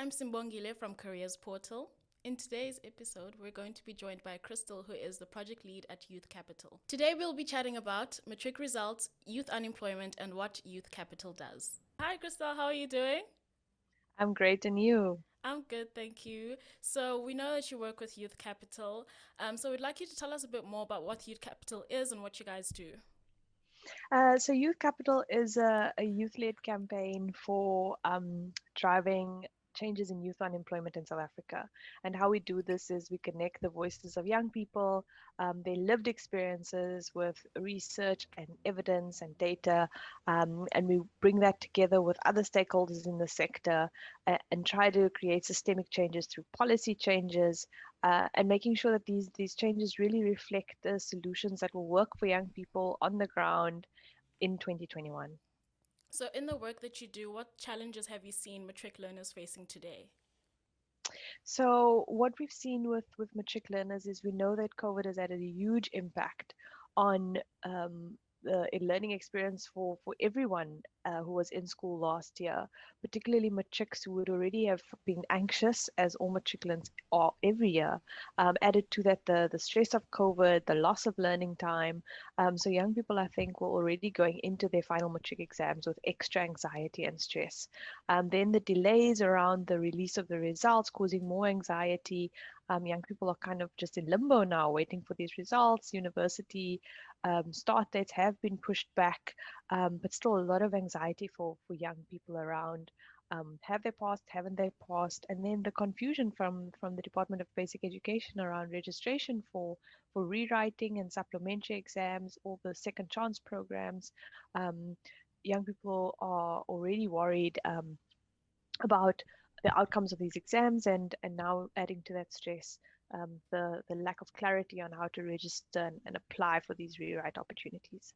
I'm Simbongile from Careers Portal. In today's episode, we're going to be joined by Kristal, who is the project lead at Youth Capital. Today, we'll be chatting about matric results, youth unemployment, and what Youth Capital does. Hi, Kristal, how are you doing? I'm great, and you? I'm good, thank you. So, we know that you work with Youth Capital. So, we'd like you to tell us a bit more about what Youth Capital is and what you guys do. So Youth Capital is a youth-led campaign for driving changes in youth unemployment in South Africa. And how we do this is we connect the voices of young people, their lived experiences with research and evidence and data, and we bring that together with other stakeholders in the sector and try to create systemic changes through policy changes, and making sure that these changes really reflect the solutions that will work for young people on the ground in 2021. So, in the work that you do, what challenges have you seen matric learners facing today? So what we've seen with matric learners is we know that COVID has had a huge impact on the learning experience for everyone who was in school last year, particularly matrics who would already have been anxious, as all matriculants are every year. Added to that, the stress of COVID, the loss of learning time. So young people, I think, were already going into their final matric exams with extra anxiety and stress. Then the delays around the release of the results causing more anxiety. Young people are kind of just in limbo now, waiting for these results. University start dates have been pushed back, but still a lot of anxiety for young people around. Have they passed? Haven't they passed? And then the confusion from the Department of Basic Education around registration for rewriting and supplementary exams, all the second chance programs. Um, Young people are already worried about the outcomes of these exams, and now adding to that stress, the lack of clarity on how to register and apply for these rewrite opportunities.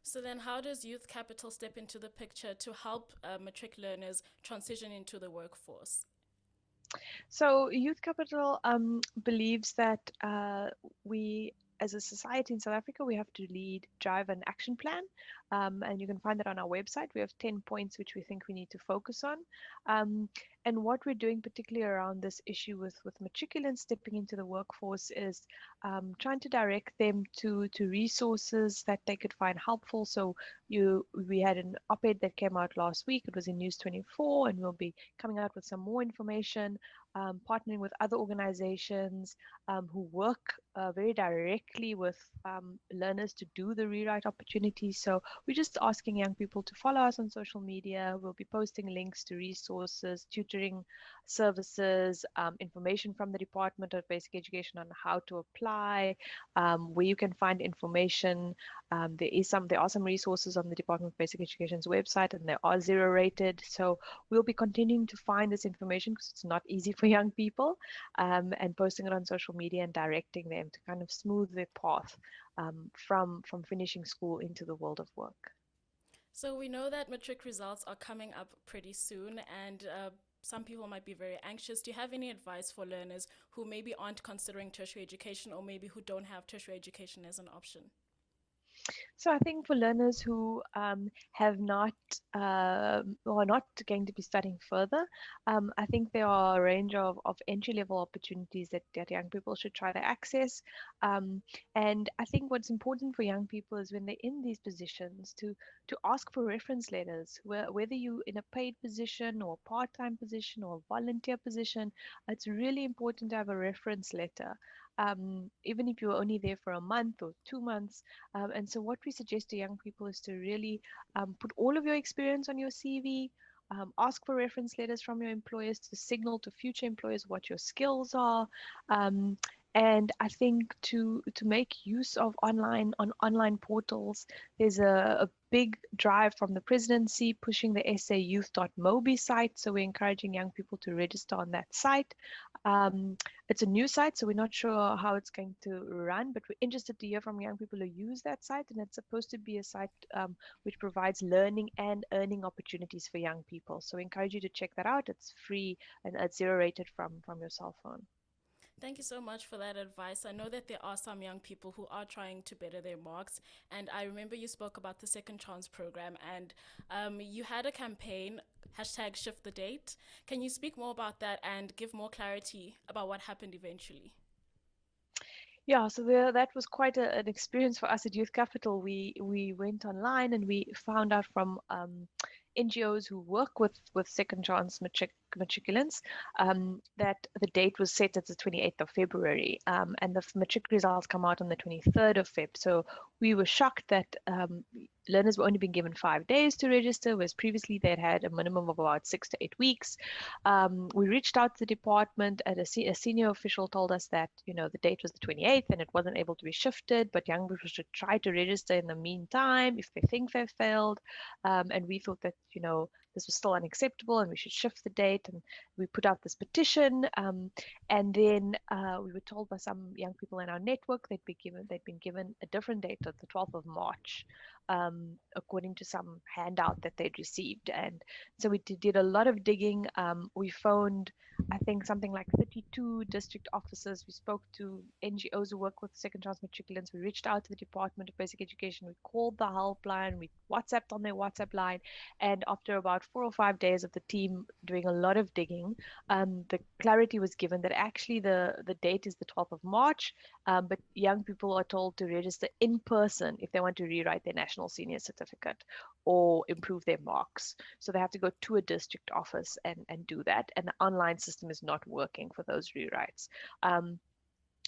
So then, how does Youth Capital step into the picture to help matric learners transition into the workforce? So Youth Capital believes that we, as a society in South Africa, we have to lead, drive an action plan, and you can find that on our website. We have 10 points which we think we need to focus on. Um, and what we're doing, particularly around this issue with matriculants stepping into the workforce, is trying to direct them to resources that they could find helpful. So we had an op-ed that came out last week. It was in News 24, and we'll be coming out with some more information, partnering with other organizations who work very directly with learners to do the rewrite opportunities. So we're just asking young people to follow us on social media. We'll be posting links to resources, tutoring services, information from the Department of Basic Education on how to apply, where you can find information. There are some resources on the Department of Basic Education's website, and they are zero rated. So we'll be continuing to find this information because it's not easy for young people, and posting it on social media and directing them to kind of smooth their path from finishing school into the world of work. So we know that matric results are coming up pretty soon, and some people might be very anxious. Do you have any advice for learners who maybe aren't considering tertiary education or maybe who don't have tertiary education as an option? So I think for learners who have not or are not going to be studying further, I think there are a range of entry level opportunities that young people should try to access. Um, and I think what's important for young people is when they're in these positions to ask for reference letters, whether you in a paid position or a part-time position or a volunteer position, it's really important to have a reference letter. Even if you're only there for a month or 2 months, and so, what we suggest to young people is to really put all of your experience on your CV. Ask for reference letters from your employers to signal to future employers what your skills are. Um, and I think to make use of online portals, there's a big drive from the presidency pushing the sayouth.mobi site. So we're encouraging young people to register on that site. It's a new site, so we're not sure how it's going to run, but we're interested to hear from young people who use that site. And it's supposed to be a site which provides learning and earning opportunities for young people. So we encourage you to check that out. It's free and it's zero rated from your cell phone. Thank you so much for that advice. I know that there are some young people who are trying to better their marks, and I remember you spoke about the Second Chance program, and you had a campaign, hashtag shift the date. Can you speak more about that and give more clarity about what happened eventually? Yeah, so that was quite an experience for us at Youth Capital. We went online and we found out from NGOs who work with second chance matriculants that the date was set as the 28th of February, and the matric results come out on the 23rd of Feb. So we were shocked that learners were only being given 5 days to register, whereas previously they'd had a minimum of about 6 to 8 weeks. We reached out to the department, and a senior official told us that the date was the 28th and it wasn't able to be shifted, but young people should try to register in the meantime if they think they've failed. And we thought that this was still unacceptable and we should shift the date. And we put out this petition, and then we were told by some young people in our network they'd been given a different date of the 12th of March, according to some handout that they'd received. And so we did a lot of digging. We phoned, I think, something like 32 district offices. We spoke to NGOs who work with second chance matriculants. We reached out to the Department of Basic Education. We called the helpline. We WhatsApped on their WhatsApp line. And after about 4 or 5 days of the team doing a lot of digging, the clarity was given that actually the date is the 12th of March, but young people are told to register in person if they want to rewrite their national senior certificate or improve their marks. So they have to go to a district office and do that. And the online system is not working for those rewrites.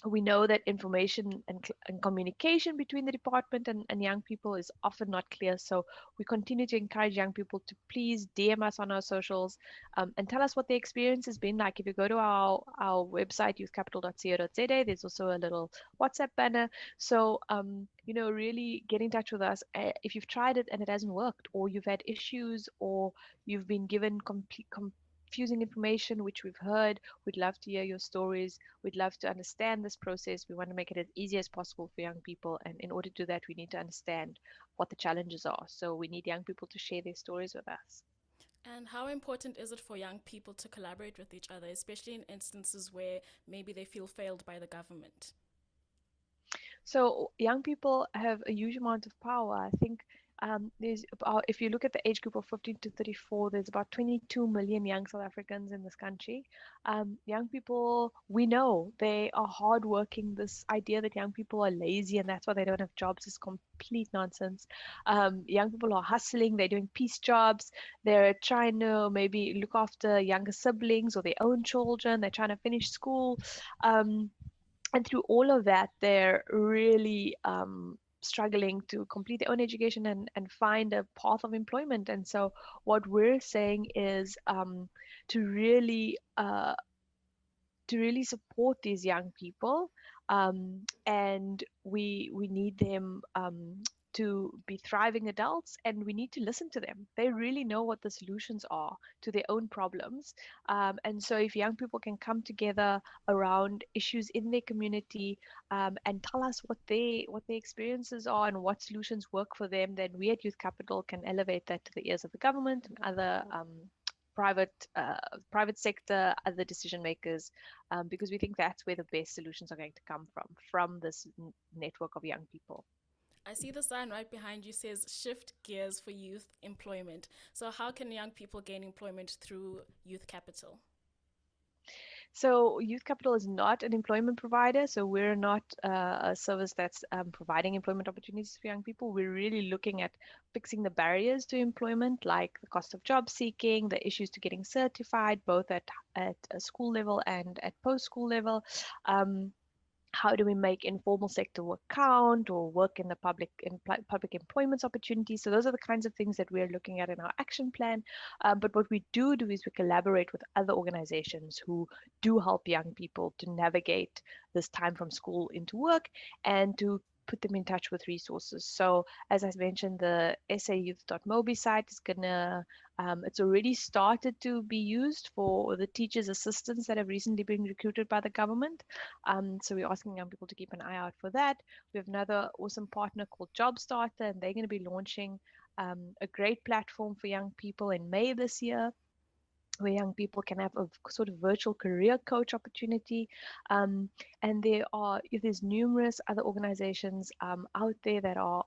We know that information and communication between the department and young people is often not clear. So we continue to encourage young people to please DM us on our socials, and tell us what the experience has been like. If you go to our website, youthcapital.co.za, there's also a little WhatsApp banner. So, really get in touch with us if you've tried it and it hasn't worked, or you've had issues, or you've been given confusing information, which we've heard. We'd love to hear your stories. We'd love to understand this process. We want to make it as easy as possible for young people. And in order to do that, we need to understand what the challenges are. So we need young people to share their stories with us. And how important is it for young people to collaborate with each other, especially in instances where maybe they feel failed by the government? So young people have a huge amount of power. I think if you look at the age group of 15 to 34, there's about 22 million young South Africans in this country. Young people, we know they are hardworking. This idea that young people are lazy and that's why they don't have jobs is complete nonsense. Young people are hustling. They're doing piece jobs. They're trying to maybe look after younger siblings or their own children. They're trying to finish school. And through all of that, they're really struggling to complete their own education and find a path of employment. And so, what we're saying is to really support these young people, and we need them to be thriving adults, and we need to listen to them. They really know what the solutions are to their own problems, and so if young people can come together around issues in their community, and tell us what their experiences are and what solutions work for them, then we at Youth Capital can elevate that to the ears of the government and other private sector, other decision makers, because we think that's where the best solutions are going to come from this network of young people. I see the sign right behind you says shift gears for youth employment. So, how can young people gain employment through Youth Capital? So Youth Capital is not an employment provider. So we're not a service that's providing employment opportunities for young people. We're really looking at fixing the barriers to employment, like the cost of job seeking, the issues to getting certified, both at a school level and at post-school level. How do we make informal sector work count, or work in the public employment opportunities? So those are the kinds of things that we're looking at in our action plan. But what we do is we collaborate with other organizations who do help young people to navigate this time from school into work and to put them in touch with resources. So as I mentioned, the sayouth.mobi site is gonna it's already started to be used for the teachers' assistants that have recently been recruited by the government. So we're asking young people to keep an eye out for that. We have another awesome partner called JobStarter, and they're going to be launching a great platform for young people in May this year. where young people can have a sort of virtual career coach opportunity. Um, and there's numerous other organizations out there that are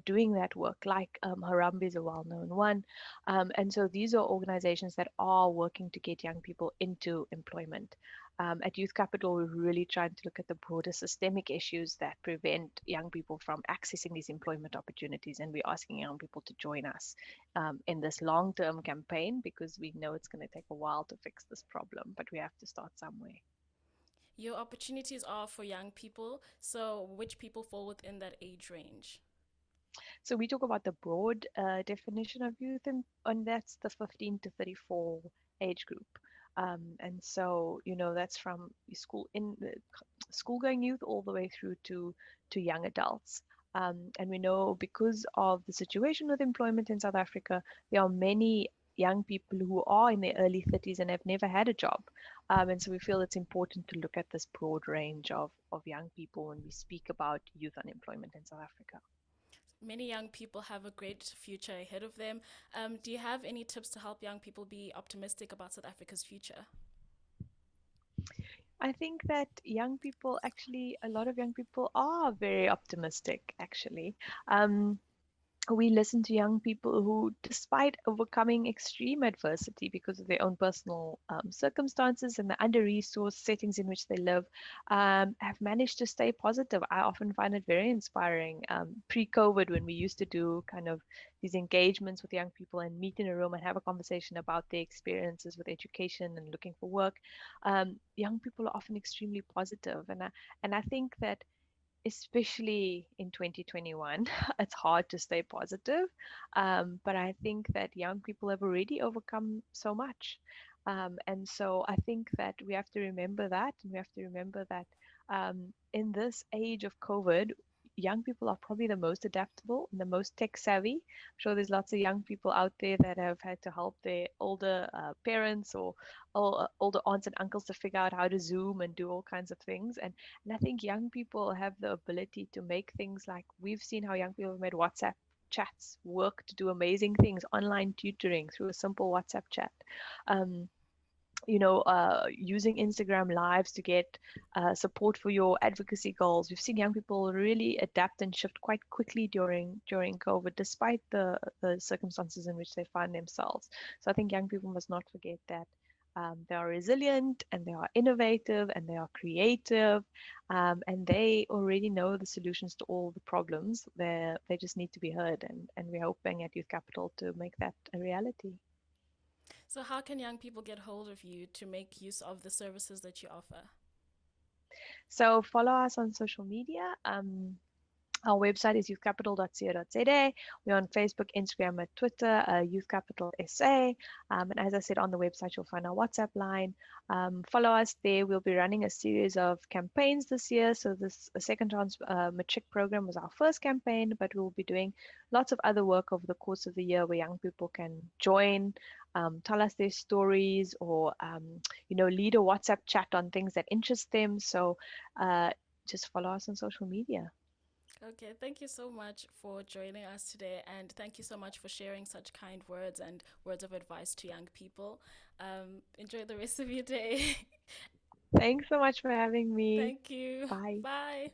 doing that work, like Harambe is a well-known one. And so these are organizations that are working to get young people into employment. At Youth Capital, we're really trying to look at the broader systemic issues that prevent young people from accessing these employment opportunities. And we're asking young people to join us in this long term campaign because we know it's going to take a while to fix this problem, but we have to start somewhere. Your opportunities are for young people. So, which people fall within that age range? So we talk about the broad definition of youth, and that's the 15 to 34 age group. And so, that's from school in the school going youth all the way through to young adults. And we know because of the situation with employment in South Africa, there are many young people who are in their early 30s and have never had a job. And so we feel it's important to look at this broad range of young people when we speak about youth unemployment in South Africa. Many young people have a great future ahead of them. Do you have any tips to help young people be optimistic about South Africa's future? I think that a lot of young people are very optimistic, actually. Um, we listen to young people who, despite overcoming extreme adversity because of their own personal circumstances and the under-resourced settings in which they live, have managed to stay positive. I often find it very inspiring. Pre-COVID, when we used to do kind of these engagements with young people and meet in a room and have a conversation about their experiences with education and looking for work, young people are often extremely positive, and I think that especially in 2021, it's hard to stay positive. But I think that young people have already overcome so much. And so I think that we have to remember that, and we have to remember that in this age of COVID, young people are probably the most adaptable and the most tech savvy. I'm sure there's lots of young people out there that have had to help their older parents or older aunts and uncles to figure out how to Zoom and do all kinds of things. And I think young people have the ability to make things like we've seen how young people have made WhatsApp chats work to do amazing things, online tutoring through a simple WhatsApp chat. Um, using Instagram lives to get support for your advocacy goals. We've seen young people really adapt and shift quite quickly during COVID, despite the circumstances in which they find themselves. So I think young people must not forget that they are resilient and they are innovative and they are creative, and they already know the solutions to all the problems. They just need to be heard, and we're hoping at Youth Capital to make that a reality. So, how can young people get hold of you to make use of the services that you offer? So follow us on social media. Our website is youthcapital.co.za. We're on Facebook, Instagram, and Twitter, Youth Capital SA. And as I said, on the website, you'll find our WhatsApp line. Follow us there. We'll be running a series of campaigns this year. So this Second Chance Matric program was our first campaign, but we'll be doing lots of other work over the course of the year where young people can join, tell us their stories, or lead a WhatsApp chat on things that interest them. So just follow us on social media. Okay, thank you so much for joining us today, and thank you so much for sharing such kind words and words of advice to young people. Enjoy the rest of your day. Thanks so much for having me. Thank you. Bye. Bye.